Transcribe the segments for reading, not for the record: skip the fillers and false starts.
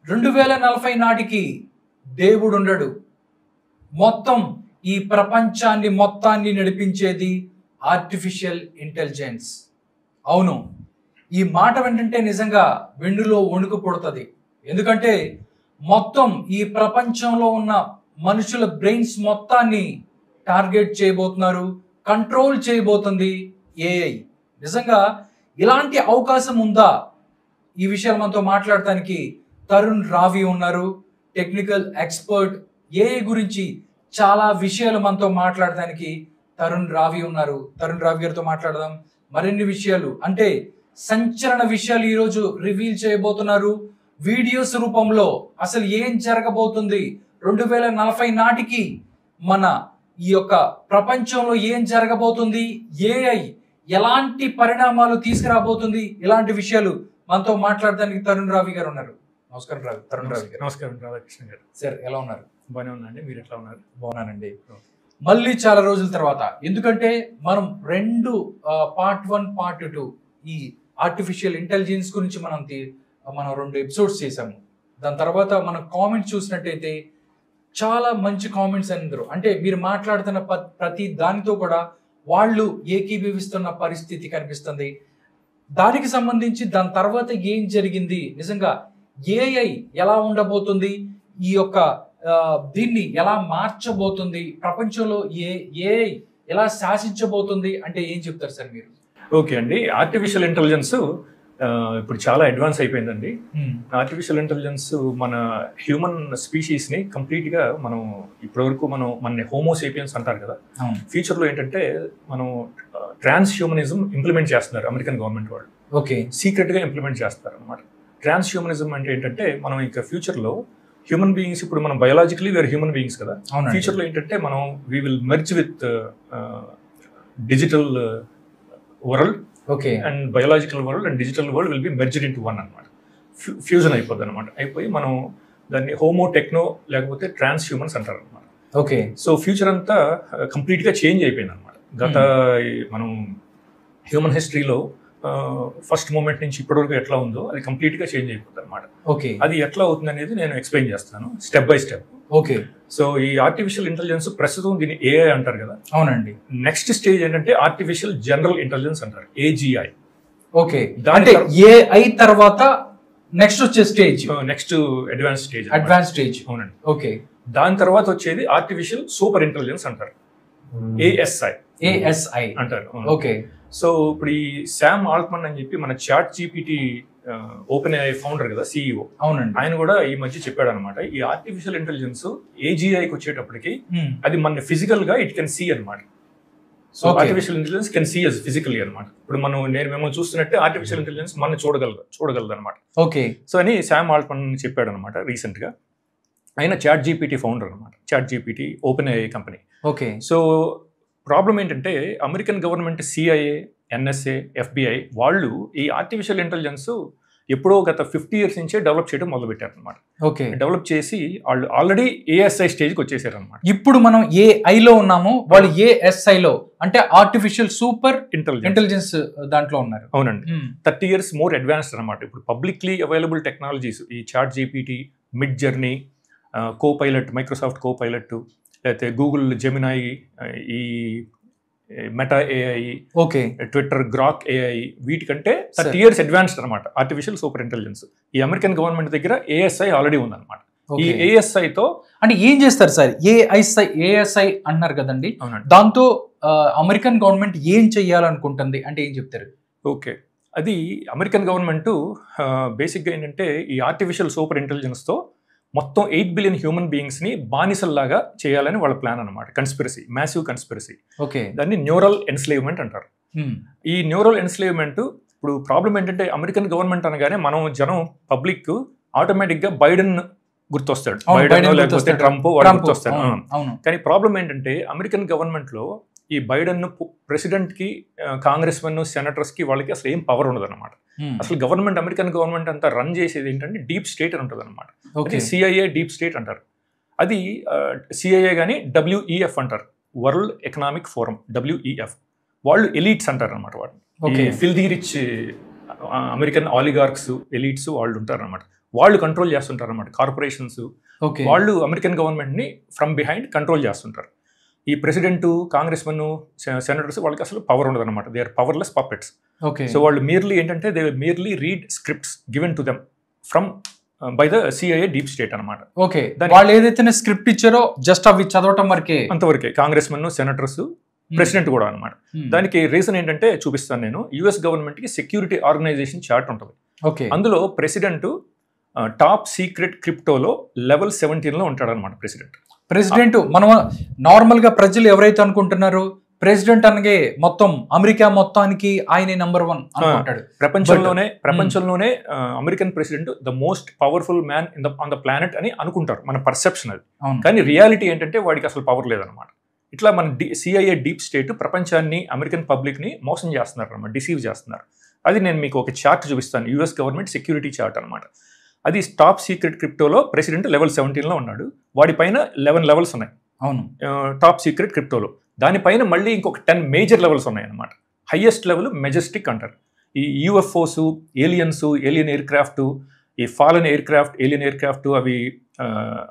2040 నాటికి దేవుడుండడు. మొత్తం ఈ ప్రపంచాన్ని మొత్తాన్ని నడిపించేది ఆర్టిఫిషియల్ ఇంటెలిజెన్స్. అవును, ఈ మాట వెంటంటే నిజంగా వెన్నులో వణుకు పుడుతుంది. ఎందుకంటే మొత్తం ఈ ప్రపంచంలో ఉన్న మనుషుల బ్రెయిన్స్ మొత్తాన్ని టార్గెట్ చేయబోతున్నారు, కంట్రోల్ చేయబోతుంది ఏఐ. నిజంగా ఇలాంటి అవకాశం ఉందా? ఈ విషయాలు మనతో మాట్లాడటానికి తరుణ్ రావి ఉన్నారు, టెక్నికల్ ఎక్స్పర్ట్. ఏఐ గురించి చాలా విషయాలు మనతో మాట్లాడటానికి తరుణ్ రావి ఉన్నారు. తరుణ్ రావి గారితో మాట్లాడదాం. మరిన్ని విషయాలు అంటే సంచలన విషయాలు ఈరోజు రివీల్ చేయబోతున్నారు వీడియోస్ రూపంలో. అసలు ఏం జరగబోతుంది 2040 నాటికి, మన ఈ యొక్క ప్రపంచంలో ఏం జరగబోతుంది, ఏఐ ఎలాంటి పరిణామాలు తీసుకురాబోతుంది, ఇలాంటి విషయాలు మనతో మాట్లాడడానికి తరుణ్ రావి గారు ఉన్నారు. నమస్కారం తరుణ్ రావి గారు. నమస్కారం రాధాకృష్ణ గారు. సార్ ఎలా ఉన్నారు? బాగానే ఉన్నాండి, మీరు ఎట్లా ఉన్నారు? బాగున్నానండి. మళ్ళీ చాలా రోజుల తర్వాత, ఎందుకంటే మనం పార్ట్ 1 పార్ట్ 2 ఈ ఆర్టిఫిషియల్ ఇంటెలిజెన్స్ గురించి మనం 2 ఎపిసోడ్స్ చేసాము. దాని తర్వాత మనం కామెంట్స్ చూసినట్టయితే చాలా మంచి కామెంట్స్ అందరూ, అంటే మీరు మాట్లాడుతున్న ప్రతి దానితో కూడా వాళ్ళు ఏకీభవిస్తున్న పరిస్థితి కనిపిస్తుంది. దానికి సంబంధించి దాని తర్వాత ఏం జరిగింది, నిజంగా ఏఐ ఎలా ఉండబోతుంది, ఈ యొక్క దీన్ని ఎలా మార్చబోతుంది, ప్రపంచంలో ఏఐ ఎలా శాసించబోతుంది అంటే ఏం చెప్తారు సార్ మీరు? ఓకే అండి, ఆర్టిఫిషియల్ ఇంటెలిజెన్స్ ఇప్పుడు చాలా అడ్వాన్స్ అయిపోయిందండి. ఆర్టిఫిషియల్ ఇంటెలిజెన్స్ మన హ్యూమన్ స్పీషీస్ని కంప్లీట్గా మనం ఇప్పటివరకు మన హోమోసేపియన్స్ అంటారు కదా, ఫ్యూచర్లో ఏంటంటే మనం ట్రాన్స్ హ్యూమనిజం ఇంప్లిమెంట్ చేస్తున్నారు అమెరికన్ గవర్నమెంట్ వాళ్ళు. ఓకే, సీక్రెట్గా ఇంప్లిమెంట్ చేస్తారు అనమాట. ట్రాన్స్ హ్యూమనిజం అంటే ఏంటంటే మనం ఇంకా ఫ్యూచర్లో హ్యూమన్ బీయింగ్స్, ఇప్పుడు మనం బయాలజికలీ వేర్ హ్యూమన్ బీయింగ్స్ కదా, ఫ్యూచర్లో ఏంటంటే మనం we will merge with digital world. Okay, and biological world and digital world will be merged into one అనమాట. ఫ్యూజన్ అయిపోద్ది అనమాట. అయిపోయి మనం దాన్ని హోమో టెక్నో లేకపోతే ట్రాన్స్ హ్యూమన్స్ అంటారు అనమాట. ఓకే, సో ఫ్యూచర్ అంతా కంప్లీట్గా చేంజ్ అయిపోయింది అనమాట. గత మనం హ్యూమన్ హిస్టరీలో ఫస్ట్ మూమెంట్ నుంచి ఇప్పటివరకు ఎట్లా ఉందో అది కంప్లీట్గా చేంజ్ అయిపోతుంది అనమాట. ఓకే, అది ఎట్లా అవుతుంది అనేది నేను ఎక్స్ప్లెయిన్ చేస్తాను step by step. Okay, so ఈ ఆర్టిఫిషియల్ ఇంటెలిజెన్స్ ప్రస్తుతం దీన్ని ఏఐ అంటారు కదా. అవునండి. నెక్స్ట్ స్టేజ్ ఏంటంటే ఆర్టిఫిషియల్ జనరల్ ఇంటెలిజెన్స్ అంటారు, AGI. ఓకే, అంటే ఏఐ తర్వాత నెక్స్ట్ వచ్చే స్టేజ్, నెక్స్ట్ అడ్వాన్స్ స్టేజ్. అవునండి. ఓకే, దాని తర్వాత వచ్చేది ఆర్టిఫిషియల్ సూపర్ ఇంటెలిజెన్స్ అంటారు, ASI అంటారు. ఓకే, సో ఇప్పుడు ఈ శామ్ ఆల్ట్మన్ అని చెప్పి మన chat GPT open AI founder కదా, CEO. అవునండి. ఆయన కూడా ఈ మధ్య చెప్పాడు అనమాట, ఈ ఆర్టిఫిషియల్ ఇంటెలిజెన్స్ AGIకి వచ్చేటప్పటికి అది మన ఫిజికల్ గా ఇట్ కెన్ సీ అనమాట. So artificial intelligence can see us physically అనమాట. ఇప్పుడు నేను మిమ్మల్ని చూస్తున్నట్టే ఆర్టిఫిషియల్ ఇంటెలిజెన్స్ మన చూడగలదు అనమాట. ఓకే, సో అని శామ్ ఆల్ట్మన్ చెప్పాడు అనమాట రీసెంట్ గా. ఆయన చాట్ GPT ఫౌండర్ అనమాట, chat GPT open AI company. Okay, so problem ఏంటంటే American government CIA, NSA, FBI వాళ్ళు ఈ ఆర్టిఫిషియల్ ఇంటెలిజెన్స్ ఎప్పుడో గత 50 years నుంచే డెవలప్ చేయడం మొదలుపెట్టారు అనమాట. ఓకే, డెవలప్ చేసి వాళ్ళు ఆల్రెడీ ASI స్టేజ్కి వచ్చేసారు అనమాట. ఇప్పుడు మనం ఏఐలో ఉన్నాము, వాళ్ళు ASIలో అంటే ఆర్టిఫిషియల్ సూపర్ ఇంటెలిజెన్స్ దాంట్లో ఉన్నారు. అవునండి. 30 years మోర్ అడ్వాన్స్డ్ అనమాట. ఇప్పుడు పబ్లిక్లీ అవైలబుల్ టెక్నాలజీస్ ఈ chat GPT, Midjourney, Copilot, Microsoft Copilot, లేకపోతే గూగుల్ జెమినాయి, ఈ Meta AI, okay, Twitter Grok AI, వీటికంటే 30 years అడ్వాన్స్డ్ అనమాట ఆర్టిఫిషియల్ సూపర్ ఇంటెలిజెన్స్. ఈ అమెరికన్ గవర్నమెంట్ దగ్గర ASI ఆల్రెడీ ఉందన్నమాట. ఈ ASIతో అంటే ఏం చేస్తారు సార్? ASI అన్నారు కదండి, దాంతో అమెరికన్ గవర్నమెంట్ ఏం చెయ్యాలనుకుంటుంది అంటే ఏం చెప్తారు? ఓకే, అది అమెరికన్ గవర్నమెంట్ బేసిక్గా ఏంటంటే ఈ ఆర్టిఫిషియల్ సూపర్ ఇంటెలిజెన్స్తో మొత్తం 8 billion హ్యూమన్ బీయింగ్స్ని బానిసల్లాగా చేయాలని వాళ్ళ ప్లాన్ అనమాట. Conspiracy, massive conspiracy. ఓకే, దాన్ని న్యూరల్ ఎన్స్లేవ్మెంట్ అంటారు. ఈ న్యూరల్ ఎన్స్లేవ్మెంట్ ఇప్పుడు ప్రాబ్లం ఏంటంటే అమెరికన్ గవర్నమెంట్ అనగానే జనం పబ్లిక్ ఆటోమేటిక్గా బైడెన్ గుర్తొస్తాడు, బైడెన్ లేకపోతే ట్రంప్ వాడు గుర్తొస్తాడు. కానీ ప్రాబ్లం ఏంటంటే అమెరికన్ గవర్నమెంట్లో ఈ బైడెన్ ప్రెసిడెంట్కి, కాంగ్రెస్ మెన్, సెనేటర్స్కి వాళ్ళకి అసలు ఏం పవర్ ఉండదు అనమాట. అసలు గవర్నమెంట్, అమెరికన్ గవర్నమెంట్ అంతా రన్ చేసేది ఏంటంటే డీప్ స్టేట్ అని ఉంటుంది అనమాట. CIA డీప్ స్టేట్ అంటారు. అది CIA కానీ WEF అంటారు, వరల్డ్ ఎకనామిక్ ఫోరం, WEF. వాళ్ళు ఎలీట్స్ అంటారు అనమాట. వాటిని ఫిల్దీ రిచ్ అమెరికన్ ఆలిగార్క్స్, ఎలీట్స్ వాళ్ళు ఉంటారు అనమాట. వాళ్ళు కంట్రోల్ చేస్తుంటారు అనమాట. కార్పొరేషన్స్ ఓకే వాళ్ళు అమెరికన్ గవర్నమెంట్ని ఫ్రమ్ బిహైండ్ కంట్రోల్ చేస్తుంటారు. ఈ ప్రెసిడెంట్, కాంగ్రెస్ మెన్, సెనేటర్స్ వాళ్ళకి అసలు పవర్ ఉండదు అనమాట. They are powerless puppets. Okay so వాళ్ళు మియర్లీ ఏంటంటే they merely read scripts given to them from by the CIA deep state అనమాట. ఓకే వాళ్ళు ఏదైతే స్క్రిప్ట్ ఇచ్చారో జస్ట్ అవి చదవటం వరకే, అంతవరకే. కాంగ్రెస్ మెన్, సెనేటర్స్, ప్రెసిడెంట్ కూడా అనమాట. దానికి రీజన్ ఏంటంటే చూపిస్తాను నేను. యుఎస్ గవర్నమెంట్ కి సెక్యూరిటీ ఆర్గనైజేషన్ చార్ట్ ఉంటుంది. ఓకే అందులో ప్రెసిడెంట్ టాప్ సీక్రెట్ క్రిప్టోలో లెవెల్ 17 లో ఉంటాడు అనమాట. ప్రెసిడెంట్ మనం నార్మల్ గా ప్రజలు ఎవరైతే అనుకుంటున్నారో ప్రెసిడెంట్ అనగే మొత్తం అమెరికా మొత్తానికి ఆయనే నంబర్ 1 అనుకుంటాడు. ప్రపంచంలోనే American president the most powerful man on the planet అని అనుకుంటారు, మన పర్సెప్షన్ అది. కానీ రియాలిటీ ఏంటంటే వాడికి అసలు పవర్ లేదనమాట. ఇట్లా మన సిఐఏ డీప్ స్టేట్ ప్రపంచాన్ని, అమెరికన్ పబ్లిక్ ని మోసం చేస్తున్నారు అనమాట, డిసీవ్ చేస్తున్నారు. అది నేను మీకు ఒక చార్ట్ చూపిస్తాను, యుఎస్ గవర్నమెంట్ సెక్యూరిటీ చార్ట్ అనమాట. అది టాప్ సీక్రెట్ క్రిప్టోలో ప్రెసిడెంట్ లెవెల్ 17 లో ఉన్నాడు. వాడిపైన 11 లెవెల్స్ ఉన్నాయి. అవును, టాప్ సీక్రెట్ క్రిప్టోలో. దానిపైన మళ్ళీ ఇంకొక 10 మేజర్ లెవెల్స్ ఉన్నాయి అనమాట. హైయెస్ట్ లెవెల్ మెజెస్టిక్ అంటారు. ఈ UFOs, aliens, alien aircraft, ఈ fallen aircraft, alien aircraft,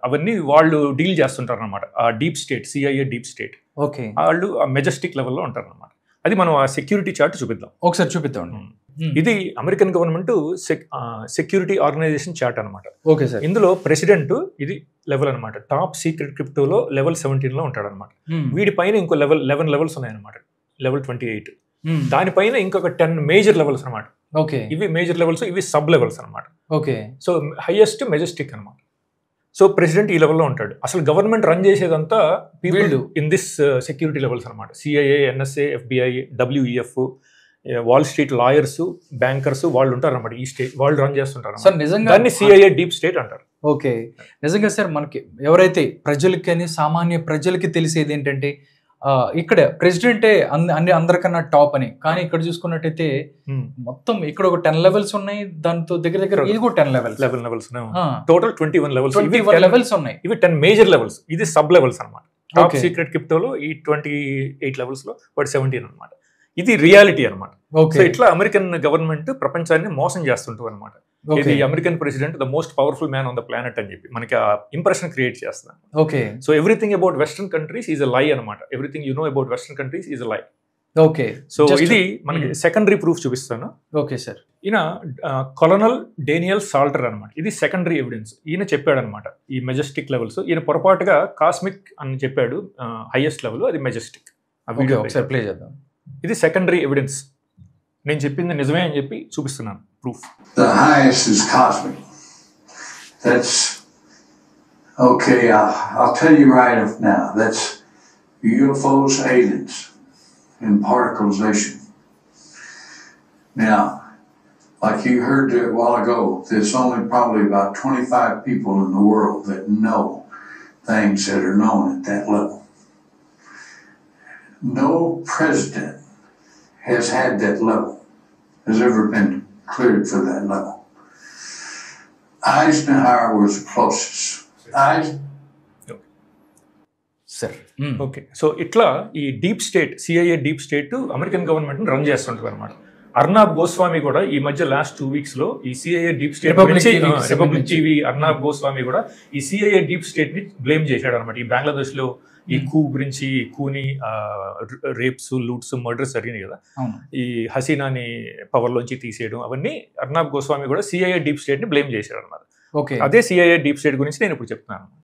అవన్నీ వాళ్ళు డీల్ చేస్తుంటారు అనమాట. ఆ deep state, CIA deep state, okay వాళ్ళు ఆ మెజెస్టిక్ లెవెల్లో ఉంటారు అనమాట. అది మనం ఆ సెక్యూరిటీ చార్ట్ చూపిద్దాం, ఒకసారి చూపిద్దాం. ఇది American government security organisation chart అనమాట. Okay sir. ఇందులో ప్రెసిడెంట్ ఇది లెవెల్ అనమాట. టాప్ సీక్రెట్ క్రిప్టోలో లెవెల్ 17 లో ఉంటాడు అనమాట. వీడిపైన ఇంకో 11 లెవెల్స్ ఉన్నాయన్నమాట, లెవెల్ 28. దానిపైన ఇంకొక 10 మేజర్ లెవెల్స్ అనమాట. ఓకే, ఇవి మేజర్ లెవెల్స్, ఇవి సబ్ లెవెల్స్ అనమాట. ఓకే, సో హైయెస్ట్ మెజెస్టిక్ అనమాట. సో ప్రెసిడెంట్ ఈ లెవెల్లో ఉంటాడు. అసలు గవర్నమెంట్ రన్ చేసేదంతా people in this security levels అనమాట. CIA, NSA, FBI, WEF, Wall Street lawyers, bankers, వాళ్ళు ఉంటారు అనమాట. ఈ స్టేట్ వాళ్ళు రన్ చేస్తుంటారు సార్. నిజంగా దాన్ని సిఐఏ డీప్ స్టేట్ అంటారు. ఓకే, నిజంగా సార్ మనకి ఎవరైతే ప్రజలకి అని సామాన్య ప్రజలకి తెలిసేది ఏంటంటే ఇక్కడ ప్రెసిడెంటే అందరికన్నా టాప్ అని. కానీ ఇక్కడ చూసుకున్నట్టయితే మొత్తం ఇక్కడ ఒక 10 లెవెల్స్ ఉన్నాయి. దాంతో దగ్గర ఇది కూడా 10 లెవెల్స్ టోటల్ 21 లెవెల్స్ ఉన్నాయి. ఇవి 10 మేజర్ లెవెల్స్, ఇది సబ్ లెవెల్స్ అనమాట. టాప్ సీక్రెట్ క్రిప్టోలో ఈ 28 లెవెల్స్ లో వాటి 17 అనమాట. ఇది రియాలిటీ అనమాట. సో ఇట్లా అమెరికన్ గవర్నమెంట్ ప్రపంచాన్ని మోసం చేస్తుంటుంది అనమాట. ఇది American president the most powerful man on the planet అని చెప్పి మనకి ఆ ఇంప్రెషన్ క్రియేట్ చేస్తాను. Okay, so everything about western countries is a లై అనమాట. Everything you know about western countries is a లై. ఓకే, సో ఇది మనకి సెకండరీ ప్రూఫ్ చూపిస్తాను. Okay sir. ఈయన కొలనల్ డేనియల్ సాల్టర్ అనమాట. ఇది సెకండరీ ఎవిడెన్స్. ఈయన చెప్పాడు అనమాట ఈ మెజెస్టిక్ లెవెల్స్. ఈయన పొరపాటుగా కాస్మిక్ అని చెప్పాడు, హైయెస్ట్ లెవెల్, అది మెజెస్టిక్. ఆ వీడియో ఒకసారి ప్లే చేద్దాం. ఇది సెకండరీ ఎవిడెన్స్. నేను చెప్పింది నిజమే అని చెప్పి చూపిస్తున్నాను proof. The highest is cosmic. That's okay. I'll tell you right off now. That's UFOs, aliens, and particleization. Now, like you heard a while ago, there's only probably about 25 people in the world that know things that are known at that level. No president has had that level, has ever been cleared for that level. Eisenhower was the closest. Sir okay. So ఇట్లా ఈ deep state, CIA deep state American government run చేస్తుంటారు అనమాట. అర్నాబ్ గోస్వామి కూడా ఈ మధ్య last 2 weeks లో ఈ CIA deep state republic TV Arnab Goswami కూడా ఈ సిఐఏ డీప్ స్టేట్ ని బ్లేమ్ చేశాడు అనమాట. ఈ బంగ్లాదేశ్ లో ఈ కూ గురించి, కూని రేప్స్, లూట్స్, మర్డర్స్ జరిగినాయి కదా, ఈ హసీనాని పవర్ లోంచి తీసేయడం, అవన్నీ అర్నాబ్ గోస్వామి కూడా సిఐఏ డీప్ స్టేట్ ని బ్లేమ్ చేశాడు అనమాట. అదే సిఐఏ డీప్ స్టేట్ గురించి నేను ఇప్పుడు చెప్తున్నాను.